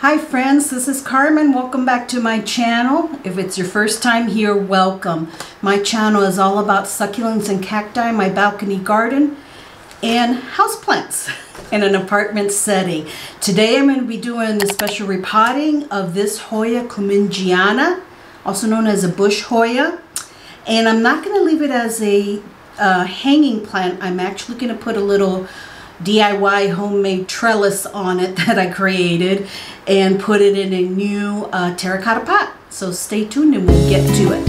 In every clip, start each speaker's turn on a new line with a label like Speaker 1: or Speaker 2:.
Speaker 1: Hi friends, this is Carmen. Welcome back to my channel. If it's your first time here, welcome. My channel is all about succulents and cacti, my balcony garden, and houseplants in an apartment setting. Today I'm going to be doing the special repotting of this Hoya Cumingiana, also known as a bush Hoya. And I'm not going to leave it as a hanging plant. I'm actually going to put a little DIY homemade trellis on it that I created and put it in a new terracotta pot. So stay tuned and we'll get to it.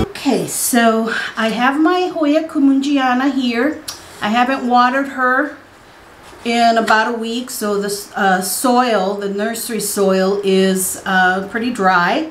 Speaker 1: Okay, so I have my Hoya Cumingiana here. I haven't watered her in about a week, so the soil, the nursery soil, is pretty dry.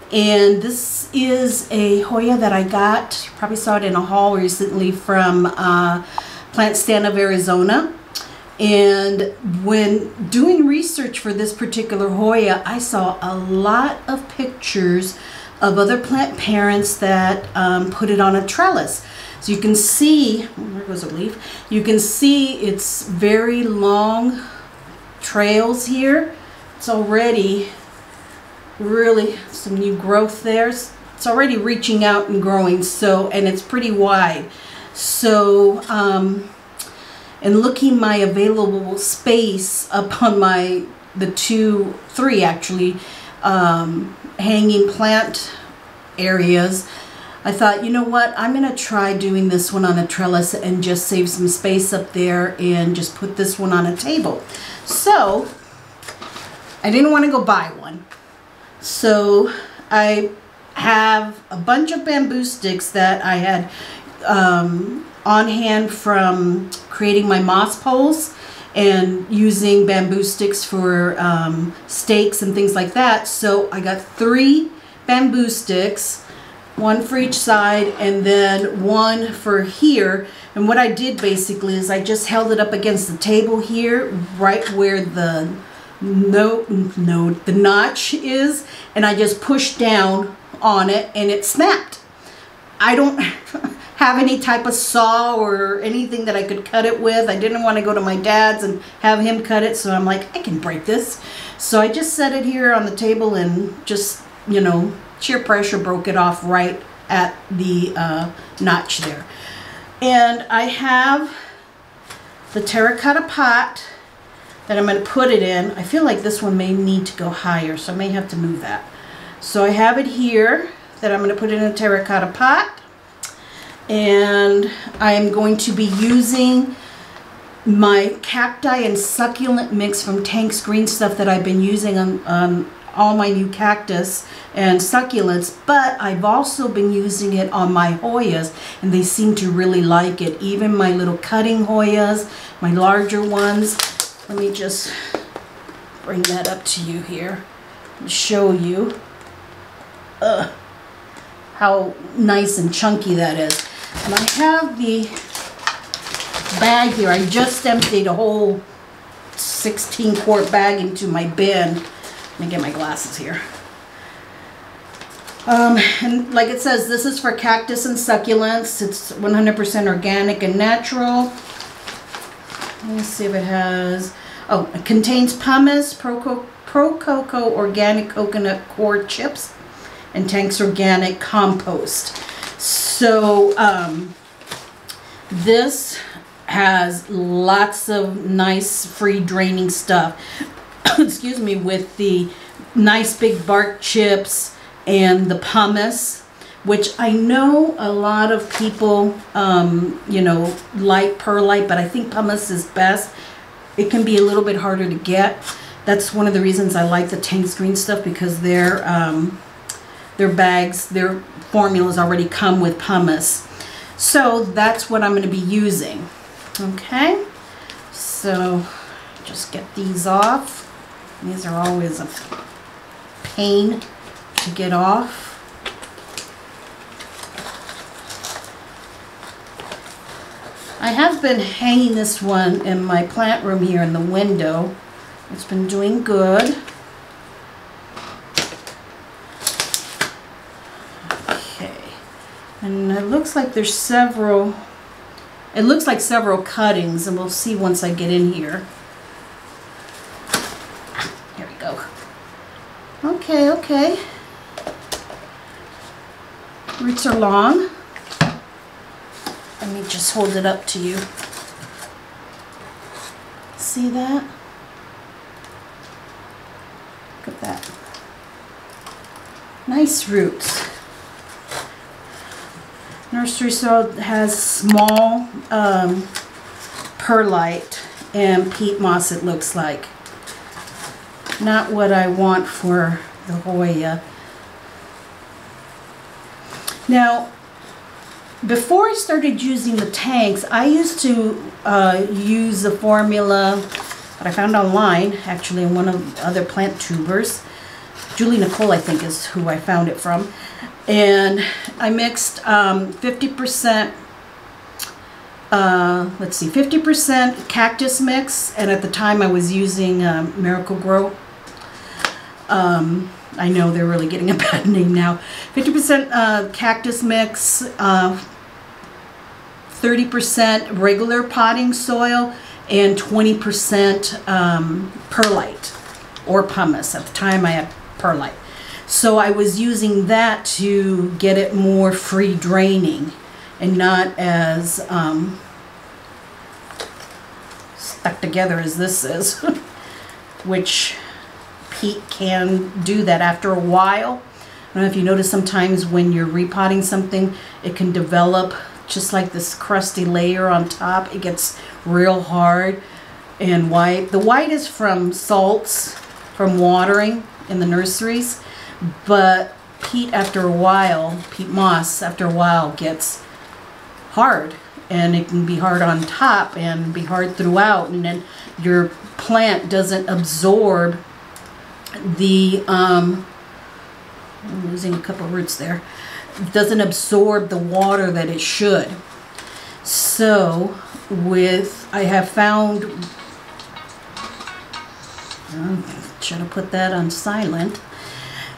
Speaker 1: And this is a Hoya that I got, you probably saw it in a haul recently, from Plant Stand of Arizona. And when doing research for this particular Hoya, I saw a lot of pictures of other plant parents that put it on a trellis. So you can see, where goes a leaf? You can see it's very long trails here. It's already really some new growth there. It's already reaching out and growing, so, and it's pretty wide. So and looking my available space up on the three actually hanging plant areas, I thought, you know what, I'm gonna try doing this one on a trellis and just save some space up there and just put this one on a table. So I didn't want to go buy one. So I have a bunch of bamboo sticks that I had on hand from creating my moss poles and using bamboo sticks for stakes and things like that. So I got 3 bamboo sticks, 1 for each side and then 1 for here. And what I did basically is I just held it up against the table here, right where the notch is, and I just pushed down on it and it snapped. I don't have any type of saw or anything that I could cut it with. I didn't want to go to my dad's and have him cut it, so I'm like, I can break this. So I just set it here on the table and just, you know, sheer pressure broke it off right at the notch there. And I have the terracotta pot that I'm going to put it in. I feel like this one may need to go higher, so I may have to move that. So I have it here that I'm going to put in a terracotta pot, and I'm going to be using my cacti and succulent mix from Tank's Green Stuff that I've been using on all my new cactus and succulents, but I've also been using it on my Hoyas and they seem to really like it. Even my little cutting Hoyas, my larger ones. Let me just bring that up to you here and show you how nice and chunky that is. And I have the bag here. I just emptied a whole 16-quart bag into my bin. Let me get my glasses here. And like it says, this is for cactus and succulents. It's 100% organic and natural. Let me see if it has, oh, it contains pumice, Pro Cocoa organic coconut core chips, and Tank's organic compost. So this has lots of nice free draining stuff, excuse me, with the nice big bark chips and the pumice, which I know a lot of people, you know, like perlite, but I think pumice is best. It can be a little bit harder to get. That's one of the reasons I like the Tank's Green Stuff, because their bags, their formulas already come with pumice. So that's what I'm going to be using. Okay, so just get these off. These are always a pain to get off. I have been hanging this one in my plant room here in the window. It's been doing good. Okay, and it looks like there's several, it looks like several cuttings, and we'll see once I get in here. Okay, okay. Roots are long. Let me just hold it up to you. See that? Look at that. Nice roots. Nursery soil has small perlite and peat moss, it looks like. Not what I want for the Hoya. Now, before I started using the tanks, I used to use a formula that I found online, actually in one of the other plant tubers. Julie Nicole, I think, is who I found it from. And I mixed 50%, 50% cactus mix, and at the time I was using Miracle-Gro. I know they're really getting a bad name now. 50% cactus mix, 30% regular potting soil, and 20% perlite or pumice. At the time I had perlite. So I was using that to get it more free draining and not as stuck together as this is, which peat can do that after a while. I don't know if you notice sometimes when you're repotting something, it can develop just like this crusty layer on top. It gets real hard and white. The white is from salts, from watering in the nurseries, but peat after a while, peat moss after a while gets hard, and it can be hard on top and be hard throughout, and then your plant doesn't absorb the I'm losing a couple roots there. It doesn't absorb the water that it should. So I have found, should have put that on silent.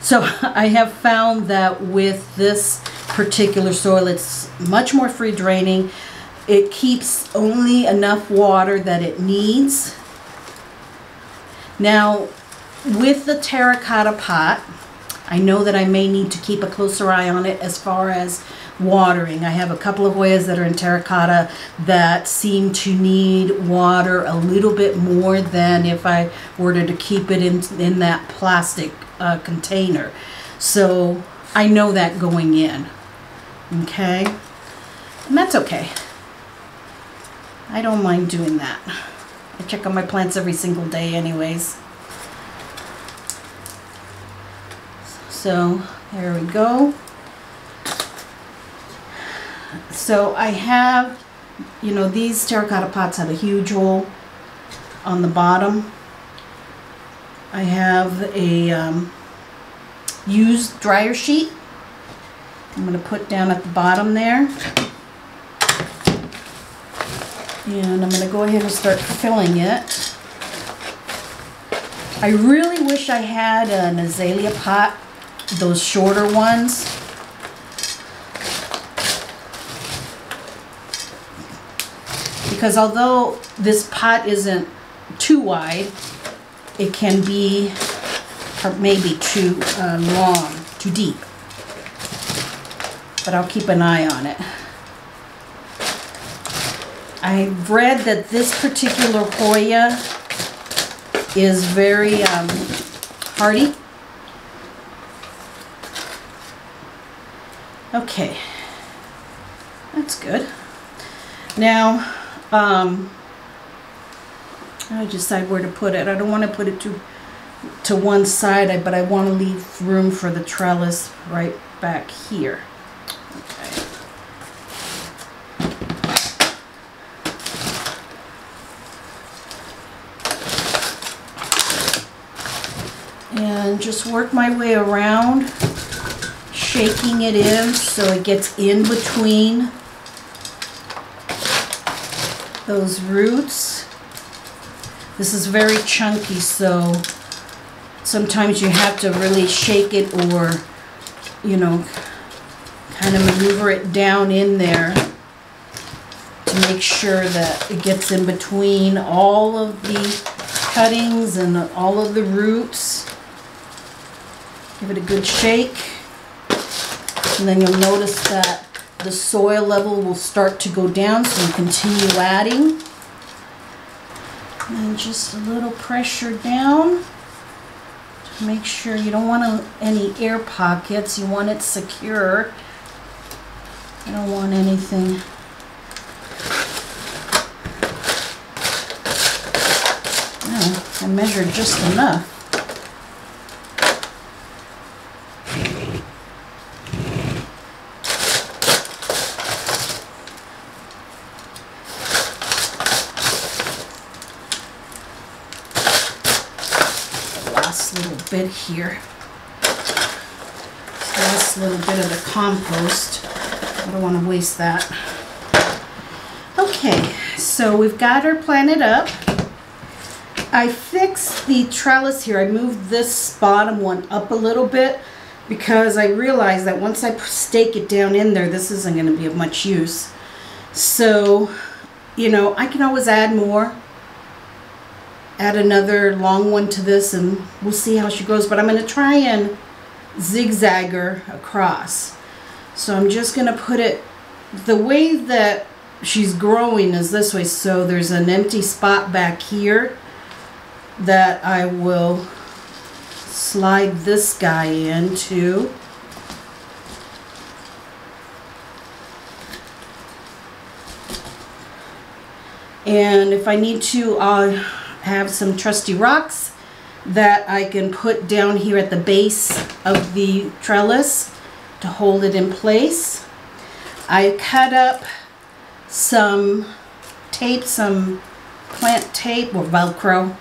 Speaker 1: So I have found that with this particular soil, it's much more free draining. It keeps only enough water that it needs. Now, with the terracotta pot, I know that I may need to keep a closer eye on it as far as watering. I have a couple of Hoyas that are in terracotta that seem to need water a little bit more than if I were to keep it in that plastic container. So I know that going in. Okay? And that's okay. I don't mind doing that. I check on my plants every single day anyways. So there we go. So I have, you know, these terracotta pots have a huge hole on the bottom. I have a used dryer sheet I'm going to put down at the bottom there. And I'm going to go ahead and start filling it. I really wish I had an azalea pot, those shorter ones. Because although this pot isn't too wide, it can be maybe too long, too deep. But I'll keep an eye on it. I've read that this particular Hoya is very hardy. Okay, that's good. Now, I decide where to put it. I don't want to put it to one side, but I want to leave room for the trellis right back here. Okay. And just work my way around, shaking it in so it gets in between those roots. This is very chunky, so sometimes you have to really shake it, or, you know, kind of maneuver it down in there to make sure that it gets in between all of the cuttings and all of the roots. Give it a good shake. And then you'll notice that the soil level will start to go down, so you continue adding. And then just a little pressure down to make sure you don't want any air pockets. You want it secure. You don't want anything. I measured just enough. The last little bit here. This last little bit of the compost. I don't want to waste that. Okay, so we've got her planted up. I fixed the trellis here. I moved this bottom one up a little bit because I realized that once I stake it down in there, this isn't going to be of much use. So, you know, I can always add more. Add another long one to this and we'll see how she grows. But I'm going to try and zigzag her across. So I'm just going to put it, the way that she's growing is this way. So there's an empty spot back here that I will slide this guy into. And if I need to, I'll have some trusty rocks that I can put down here at the base of the trellis to hold it in place. I cut up some tape, some plant tape or Velcro.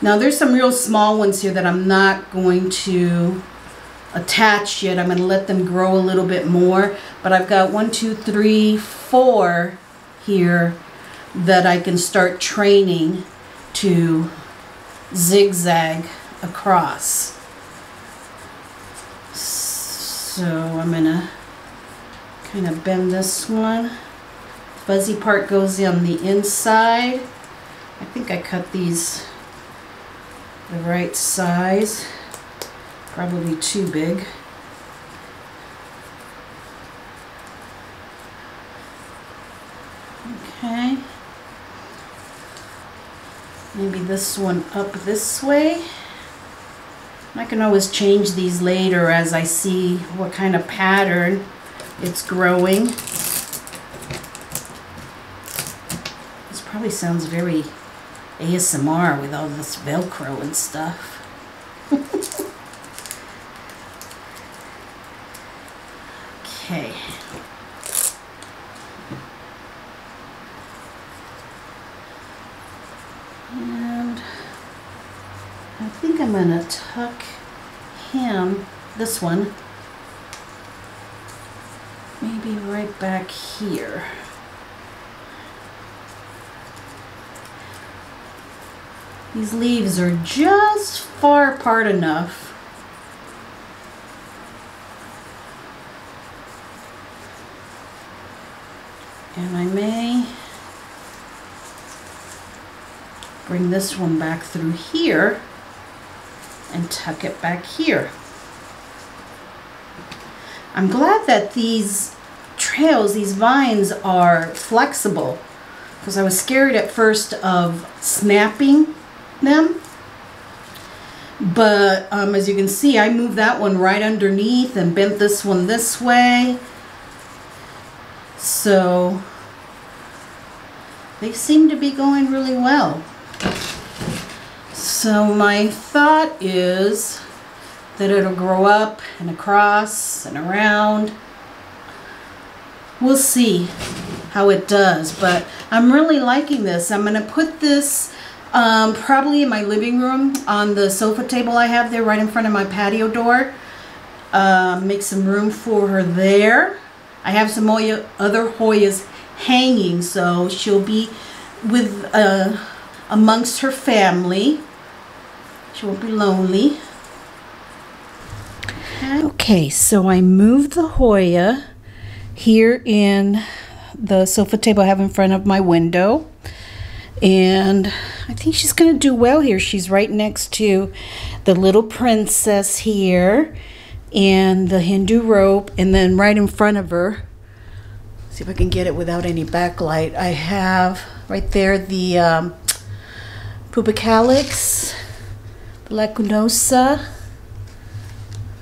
Speaker 1: Now there's some real small ones here that I'm not going to attach yet. I'm going to let them grow a little bit more. But I've got 1, 2, 3, 4 here that I can start training to zigzag across. So I'm going to kind of bend this one. Fuzzy part goes on the inside. I think I cut these the right size, probably too big. Okay, maybe this one up this way. I can always change these later as I see what kind of pattern it's growing. This probably sounds very ASMR with all this Velcro and stuff. Okay. And I think I'm going to tuck him, this one, maybe right back here. These leaves are just far apart enough. And I may bring this one back through here and tuck it back here. I'm glad that these trails, these vines are flexible, because I was scared at first of snapping them. But as you can see, I moved that one right underneath and bent this one this way. So they seem to be going really well. So my thought is that it'll grow up and across and around. We'll see how it does, but I'm really liking this. I'm going to put this probably in my living room on the sofa table I have there right in front of my patio door. Make some room for her there. I have some other Hoyas hanging, so she'll be with amongst her family. She won't be lonely. Okay, so I moved the Hoya here in the sofa table I have in front of my window, and I think she's going to do well here. She's right next to the little princess here and the Hindu rope, and then right in front of her, see if I can get it without any backlight, I have right there the pupa calyx, the lacunosa,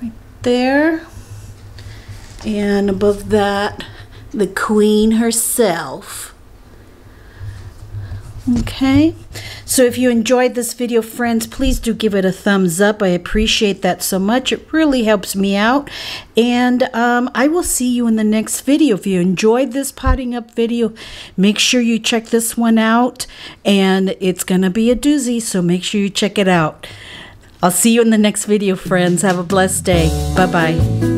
Speaker 1: right there, and above that, the queen herself. Okay, so if you enjoyed this video, friends, please do give it a thumbs up. I appreciate that so much. It really helps me out. And I will see you in the next video. If you enjoyed this potting up video, make sure you check this one out. And it's going to be a doozy, so make sure you check it out. I'll see you in the next video, friends. Have a blessed day. Bye-bye.